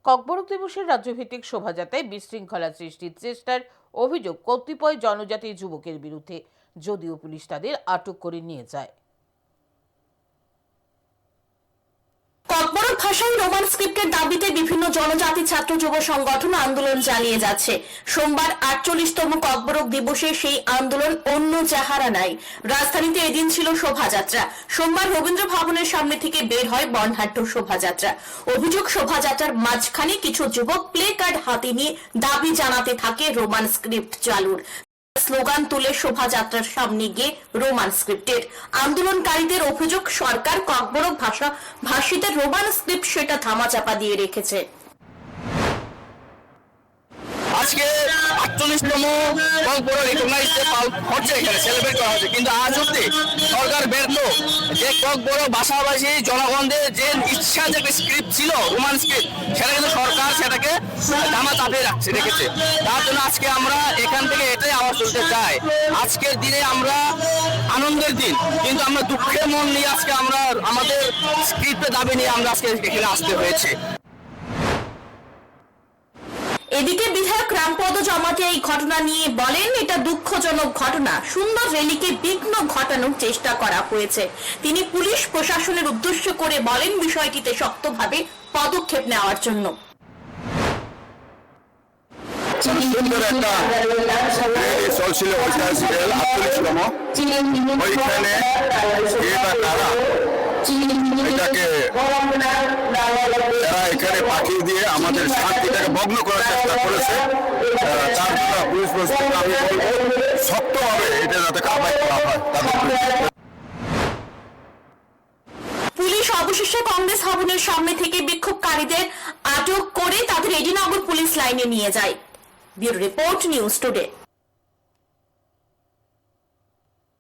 ককবরক দিবসের রাজ্যভিত্তিক শোভাযাত্রায় বিশৃঙ্খলা সৃষ্টির চেষ্টার অভিযোগ কতিপয় জনজাতি যুবকের বিরুদ্ধে, যদিও পুলিশ তাদের আটক করে নিয়ে যায়। ককবরক ভাষায় রোমান স্ক্রিপ্টের দাবিতে বিভিন্ন জনজাতি ছাত্র যুব সংগঠন আন্দোলন চালিয়ে যাচ্ছে। সোমবার ৪৮তম ককবরক দিবসে সেই আন্দোলন অন্য যাহারা নাই। রাজধানীতে এদিন ছিল শোভাযাত্রা। সোমবার রবীন্দ্র ভবনের সামনে থেকে বের হয় বর্ণাঢ্য শোভাযাত্রা। অভিযোগ, শোভাযাত্রার মাঝখানে কিছু যুবক প্লে কার্ড হাতে নিয়ে দাবি জানাতে থাকে রোমান স্ক্রিপ্ট চালুর। স্লোগান তুলে শোভাযাত্রার সামনে গিয়ে রোমান স্ক্রিপ্টের আন্দোলনকারীদের অভিযোগ, সরকার ককবরক ভাষীদের রোমান স্ক্রিপ্ট সেটা ধামাচাপা দিয়ে রেখেছে। আজকে ৪৮তম ককবরক রিকগনাইজ ডে হচ্ছে, এখানে সেলিব্রেট করা হচ্ছে, কিন্তু আজ অব্দি সরকার ব্যর্থ যে ককবরক ভাষাভাষী জনগণদের যে ইচ্ছা যে স্ক্রিপ্ট ছিল রোমান স্ক্রিপ্ট, সেটা কিন্তু সরকার সেটাকে দামা চাপিয়ে রেখেছে। তার জন্য আজকে আমরা এখান থেকে এটাই আওয়াজ তুলতে চাই। আজকের দিনে আমরা আনন্দের দিন, কিন্তু আমরা দুঃখের মন নিয়ে আজকে আমরা আমাদের স্ক্রিপ্টের দাবি নিয়ে আমরা আজকে এখানে আসতে হয়েছে। এদিকে বিধায়ক রামপদ জমাতে এই ঘটনা নিয়ে বলেন, এটা দুঃখজনক ঘটনা, সুন্দর র্যালিকে বিঘ্ন ঘটানোর চেষ্টা করা হয়েছে। তিনি পুলিশ প্রশাসনের উদ্দেশ্য করে বলেন, বিষয়টিতে শক্তভাবে পদক্ষেপ নেওয়ার জন্য। সুন্দর একটা চলছিল ঐতিহাসিক ৪৮তম, ওইখানে কারা এটাকে যারা এখানে পাঠিয়ে দিয়ে আমাদের শান্তিটাকে ভগ্ন করার চেষ্টা করেছে, তার জন্য পুলিশ প্রশাসন আমি বলবো শক্তভাবে এটা যাতে কারবাই করা হয়। পুলিশ অবশেষে কংগ্রেস ভবনের সামনে থেকে বিক্ষোভকারীদের আটক করে তাদের এডিনগর পুলিশ লাইনে নিয়ে যায়। Bureau report, news today.